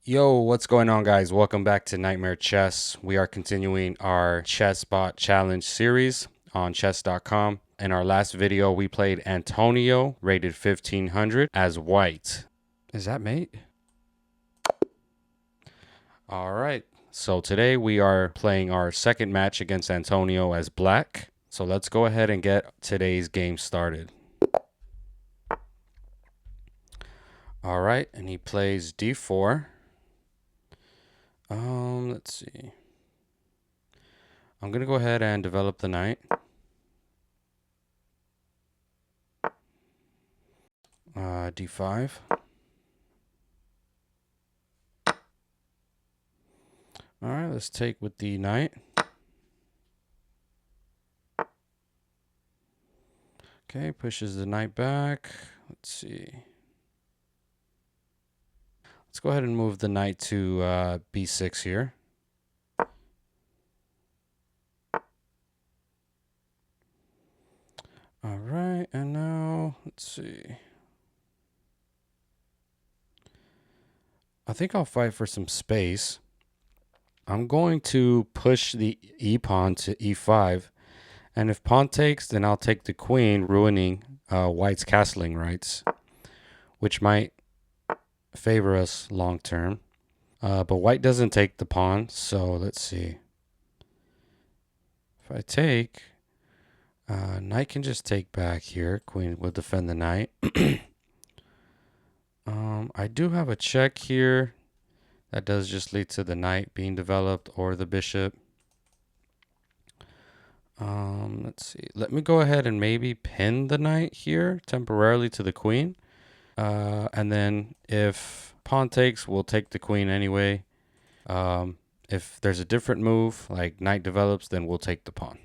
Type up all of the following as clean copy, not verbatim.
Yo, what's going on, guys? Welcome back to Nightmare Chess. We are continuing our chessbot challenge series on chess.com. In our last video, we played Antonio, rated 1500, as white. Is that mate? All right. So today we are playing our second match against Antonio as black. So let's go ahead and get today's game started. All right, and he plays d4. Let's see. I'm going to go ahead and develop the knight. D5. All right, let's take with the knight. Okay, pushes the knight back. Let's see. Let's go ahead and move the knight to b6 here. All right, and now let's see. I think I'll fight for some space. I'm going to push the e pawn to e5, and if pawn takes, then I'll take the queen, ruining white's castling rights, which might favor us long term. But white doesn't take the pawn, so let's see. If I take, knight can just take back here. Queen will defend the knight. I do have a check here. That does just lead to the knight being developed or the bishop. Let's see. Let me go ahead and maybe pin the knight here temporarily to the queen. And then if pawn takes, we'll take the queen anyway. If there's a different move, like knight develops, then we'll take the pawn.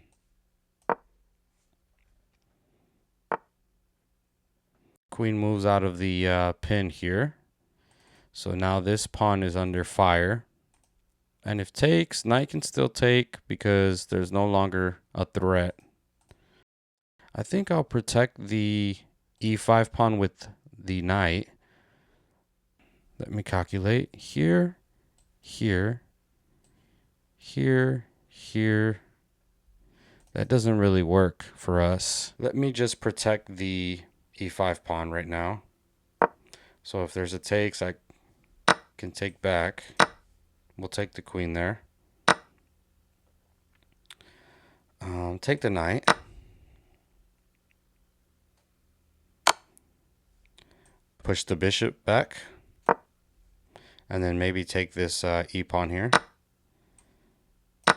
Queen moves out of the pin here. So now this pawn is under fire. And if takes, knight can still take because there's no longer a threat. I think I'll protect the e5 pawn with the knight. Let me calculate. Here, here, here, here. That doesn't really work for us. Let me just protect the e5 pawn right now. So if there's a takes, I can take back. We'll take the queen there. Take the knight. Push the bishop back. And then maybe take this e-pawn here.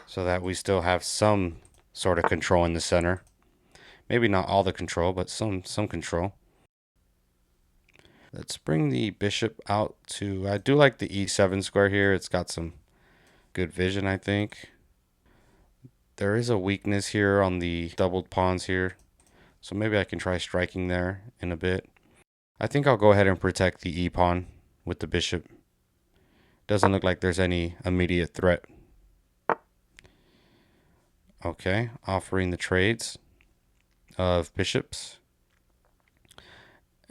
So that we still have some sort of control in the center. Maybe not all the control, but some control. Let's bring the bishop out to... I do like the e7 square here. It's got some good vision, I think. There is a weakness here on the doubled pawns here. So maybe I can try striking there in a bit. I think I'll go ahead and protect the e-pawn with the bishop. Doesn't look like there's any immediate threat. Okay, offering the trades of bishops.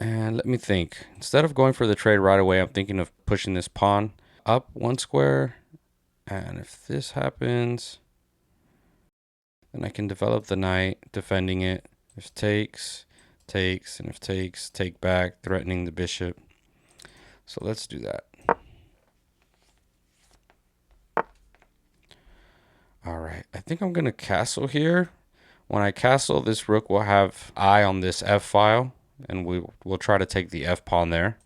And let me think. Instead of going for the trade right away, I'm thinking of pushing this pawn up one square. And if this happens, then I can develop the knight, defending it. If takes, takes, and if takes, take back, threatening the bishop. So let's do that. All right, I think I'm going to castle here. When I castle, this rook will have eye on this f file, and we'll try to take the f pawn there.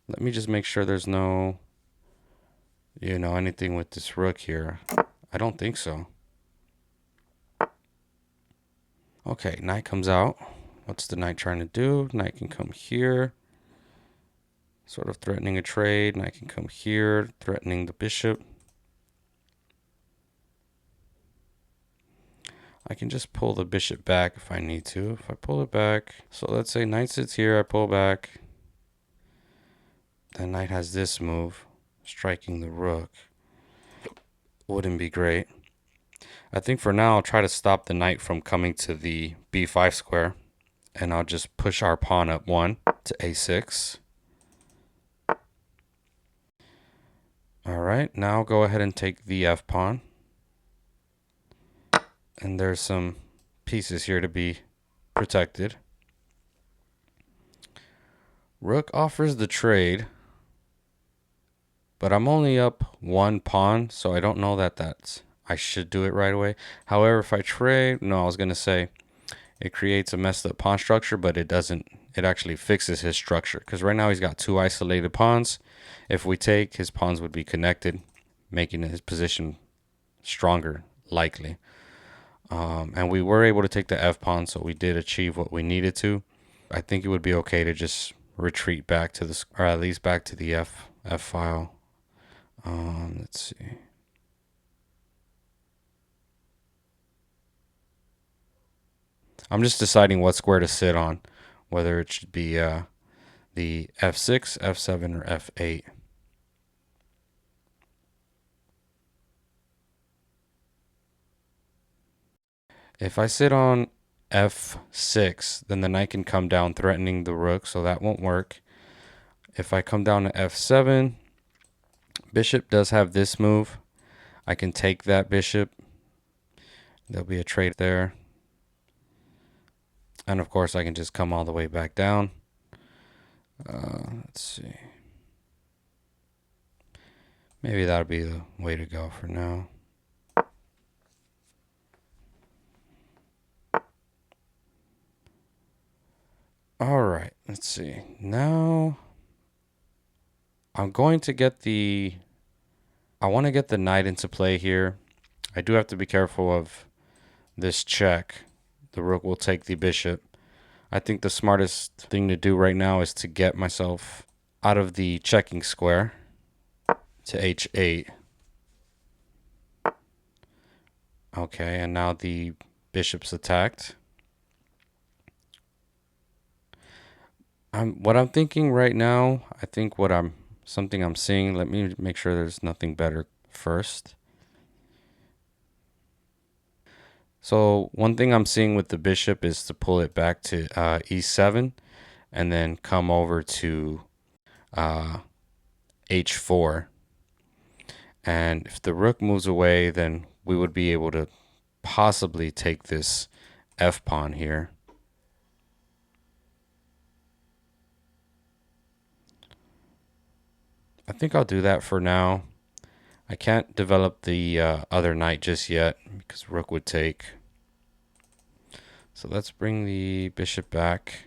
Let me just make sure there's no, anything with this rook here. I don't think so. Okay, knight comes out. What's the knight trying to do? Knight can come here, sort of threatening a trade. Knight can come here, threatening the bishop. I can just pull the bishop back if I need to. If I pull it back, so let's say knight sits here, I pull back. Then knight has this move, striking the rook. Wouldn't be great. I think for now I'll try to stop the knight from coming to the b5 square. And I'll just push our pawn up one to a6. right, now go ahead and take the F pawn. And there's some pieces here to be protected. Rook offers the trade, but I'm only up one pawn, so I don't know that I should do it right away. However, if I trade, no, I was going to say it creates a messed up pawn structure, but it doesn't. It actually fixes his structure, because right now he's got two isolated pawns. If we take, his pawns would be connected, making his position stronger, likely. And we were able to take the F pawn, so we did achieve what we needed to. I think it would be okay to just retreat back to the, or at least back to the F file. Let's see. I'm just deciding what square to sit on, whether it should be the F6, F7, or F8. If I sit on F6, then the knight can come down threatening the rook, so that won't work. If I come down to F7, bishop does have this move. I can take that bishop. There'll be a trade there. And of course, I can just come all the way back down. Let's see. Maybe that'll be the way to go for now. All right, let's see. Now I'm going to get I want to get the knight into play here. I do have to be careful of this check. The rook will take the bishop. I think the smartest thing to do right now is to get myself out of the checking square to H8. Okay, and now the bishop's attacked. What I'm thinking right now, I think something I'm seeing, let me make sure there's nothing better first. So one thing I'm seeing with the bishop is to pull it back to E7 and then come over to H4. And if the rook moves away, then we would be able to possibly take this F pawn here. I think I'll do that for now. I can't develop the other knight just yet because rook would take. So let's bring the bishop back.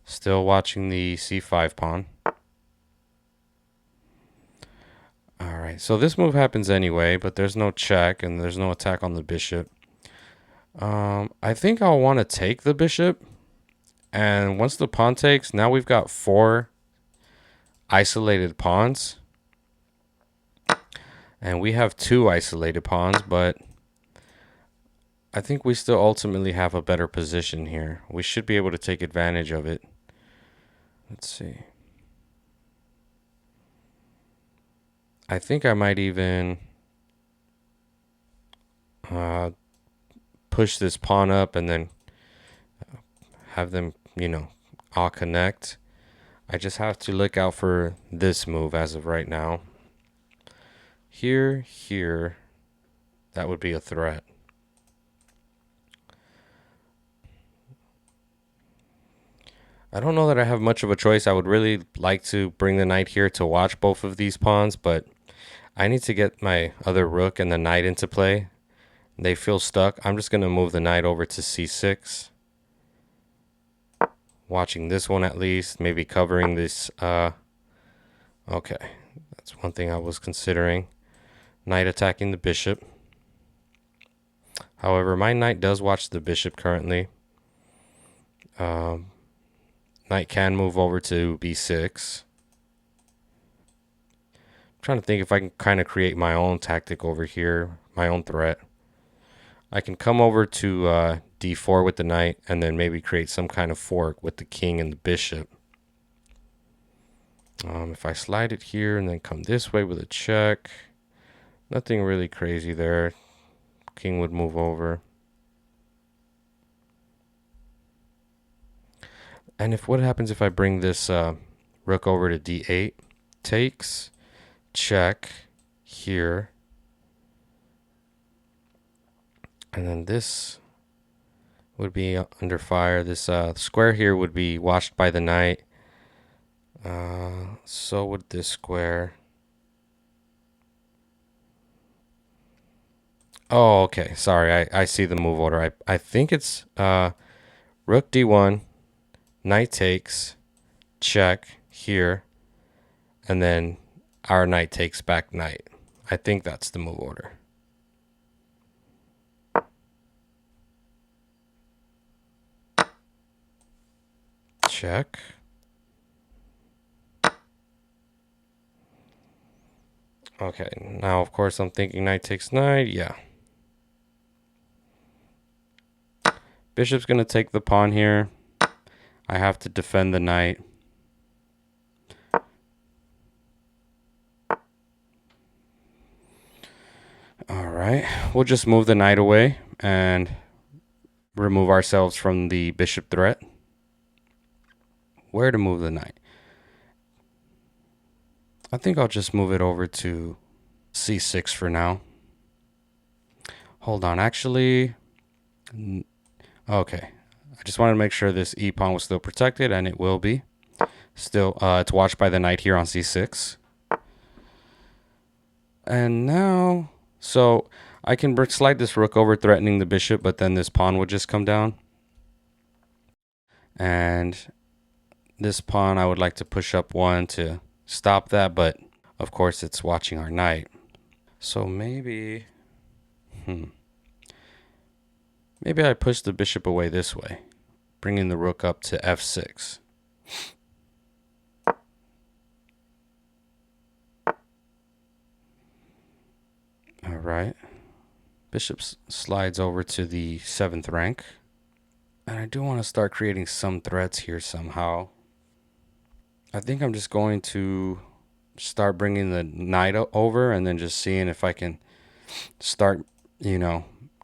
Still watching the C5 pawn. All right, so this move happens anyway, but there's no check and there's no attack on the bishop. I think I'll want to take the bishop. And once the pawn takes, now we've got 4 isolated pawns. And we have 2 isolated pawns, but I think we still ultimately have a better position here. We should be able to take advantage of it. Let's see. I think I might even push this pawn up and then have them, all connect. I just have to look out for this move as of right now. Here, that would be a threat. I don't know that I have much of a choice. I would really like to bring the knight here to watch both of these pawns, but I need to get my other rook and the knight into play. They feel stuck. I'm just going to move the knight over to C6. Watching this one at least, maybe covering this. Okay, that's one thing I was considering. Knight attacking the bishop. However, my knight does watch the bishop currently. Knight can move over to B6. I'm trying to think if I can kind of create my own tactic over here, my own threat. I can come over to D4 with the knight and then maybe create some kind of fork with the king and the bishop. If I slide it here and then come this way with a check, nothing really crazy there. King would move over. And what happens if I bring this rook over to D8? Takes. check here. And then this would be under fire. This square here would be watched by the knight. So would this square. Oh, okay. Sorry, I see the move order. I think it's rook d1, knight takes, check here, and then our knight takes back knight. I think that's the move order. Check. Okay, now of course I'm thinking knight takes knight. Yeah. Bishop's going to take the pawn here. I have to defend the knight. All right, we'll just move the knight away and remove ourselves from the bishop threat. Where to move the knight? I think I'll just move it over to c6 for now. Hold on, actually, okay. I just wanted to make sure this e pawn was still protected, and it will be. Still, it's watched by the knight here on c6. And now, so I can slide this rook over, threatening the bishop, but then this pawn would just come down. And this pawn, I would like to push up one to stop that, but of course it's watching our knight. So maybe, maybe I push the bishop away this way, bringing the rook up to f6. All right. Bishop slides over to the 7th rank. And I do want to start creating some threats here somehow. I think I'm just going to start bringing the knight over and then just seeing if I can start,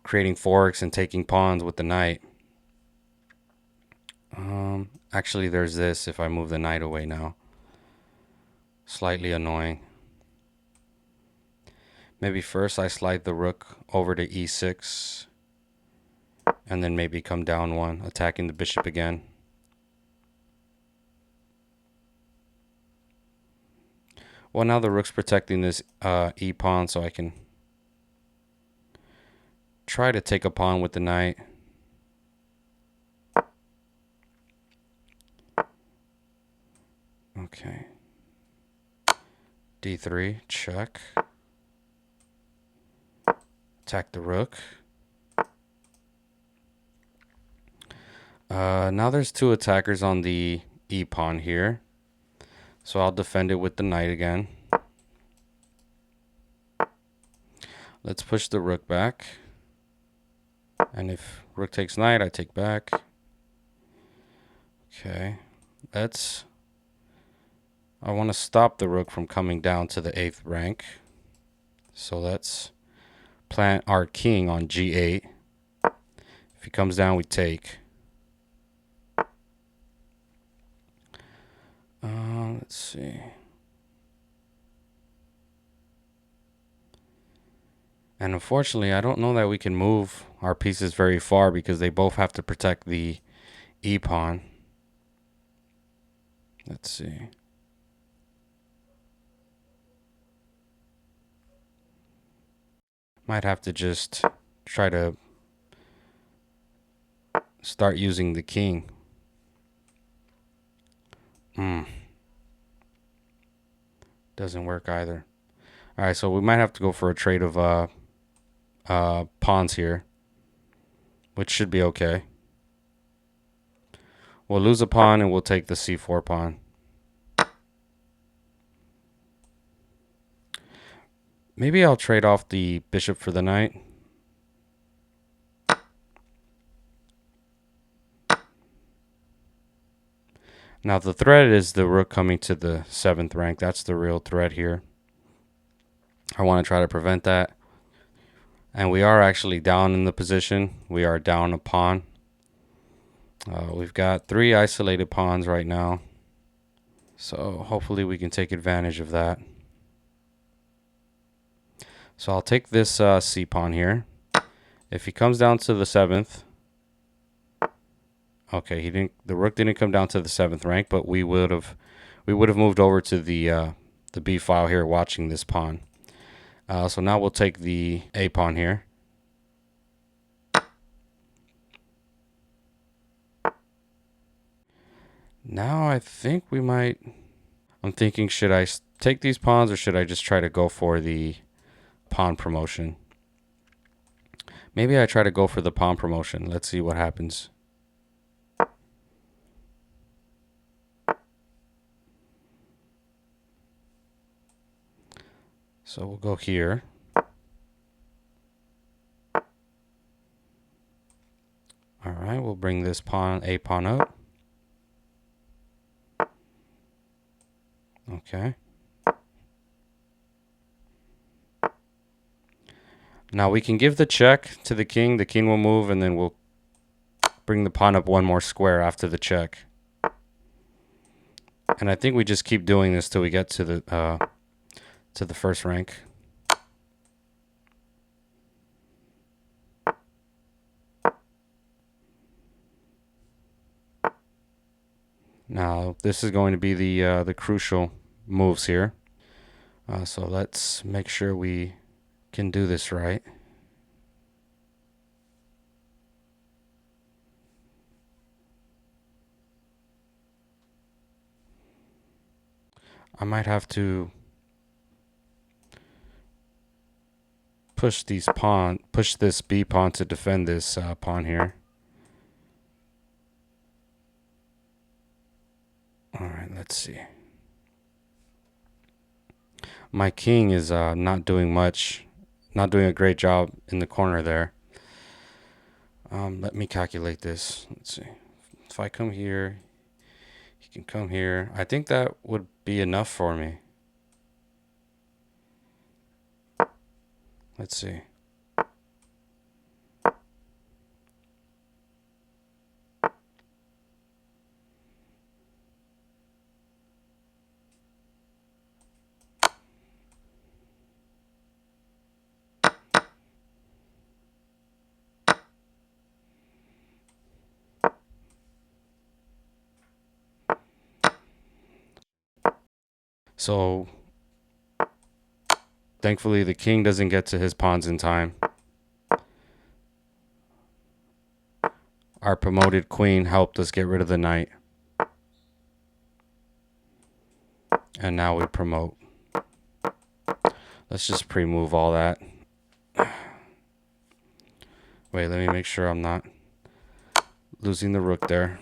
creating forks and taking pawns with the knight. Actually, there's this if I move the knight away now. Slightly annoying. Maybe first I slide the rook over to e6 and then maybe come down one, attacking the bishop again. Well, now the rook's protecting this e pawn, so I can try to take a pawn with the knight. Okay. d3, check. Attack the rook. Now there's two attackers on the e pawn here, so I'll defend it with the knight again. Let's push the rook back, and if rook takes knight, I take back. Okay, I want to stop the rook from coming down to the 8th rank, so let's plant our king on g8. If he comes down, we take. Let's see. And unfortunately, I don't know that we can move our pieces very far because they both have to protect the e pawn. Let's see. Might have to just try to start using the king. Doesn't work either. All right, so we might have to go for a trade of pawns here, which should be okay. We'll lose a pawn and we'll take the c4 pawn. Maybe I'll trade off the bishop for the knight. Now the threat is the rook coming to the 7th rank. That's the real threat here. I want to try to prevent that. And we are actually down in the position. We are down a pawn. We've got 3 isolated pawns right now. So hopefully we can take advantage of that. So I'll take this c pawn here. If he comes down to the 7th, okay, he didn't. The rook didn't come down to the 7th rank, but we would have moved over to the b file here, watching this pawn. So now we'll take the a pawn here. Now I think we might. I'm thinking, should I take these pawns or should I just try to go for the pawn promotion? Maybe I try to go for the pawn promotion. Let's see what happens. So we'll go here. All right, we'll bring this pawn, a pawn up. Okay. Now we can give the check to the king. The king will move, and then we'll bring the pawn up one more square after the check. And I think we just keep doing this till we get to the first rank. Now this is going to be the crucial moves here. So let's make sure we can do this right. I might have to push this b pawn to defend this pawn here. All right, let's see. My king is not doing much, not doing a great job in the corner there. Let me calculate this. Let's see. If I come here, he can come here. I think that would be enough for me. Let's see. So thankfully the king doesn't get to his pawns in time. Our promoted queen helped us get rid of the knight. And now we promote. Let's just pre-move all that. Wait, let me make sure I'm not losing the rook there.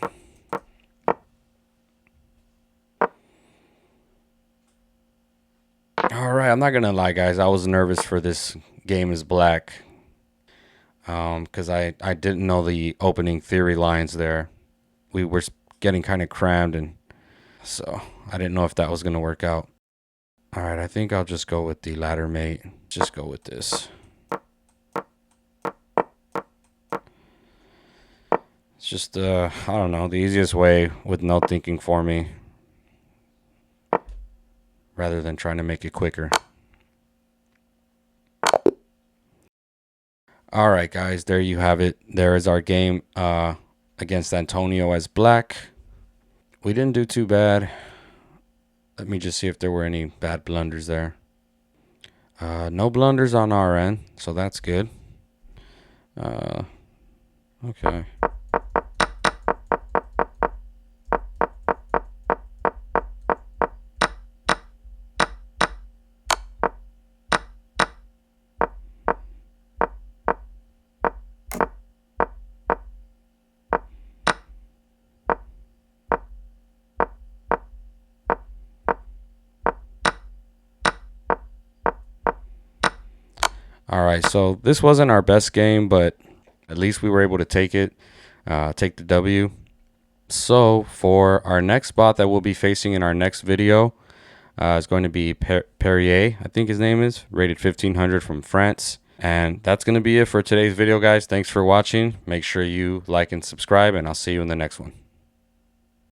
All right, I'm not gonna lie, guys. I was nervous for this game as black, because I didn't know the opening theory lines there. We were getting kind of crammed, and so I didn't know if that was gonna work out. All right, I think I'll just go with the ladder mate. Just go with this. It's just I don't know, the easiest way with no thinking for me, rather than trying to make it quicker. All right, guys, there you have it. There is our game against Antonio as black. We didn't do too bad. Let me just see if there were any bad blunders there. No blunders on our end, so that's good. Okay. All right, so this wasn't our best game, but at least we were able to take it, take the W. So for our next bot that we'll be facing in our next video is going to be Perrier, I think his name is, rated 1500 from France. And that's going to be it for today's video, guys. Thanks for watching. Make sure you like and subscribe, and I'll see you in the next one.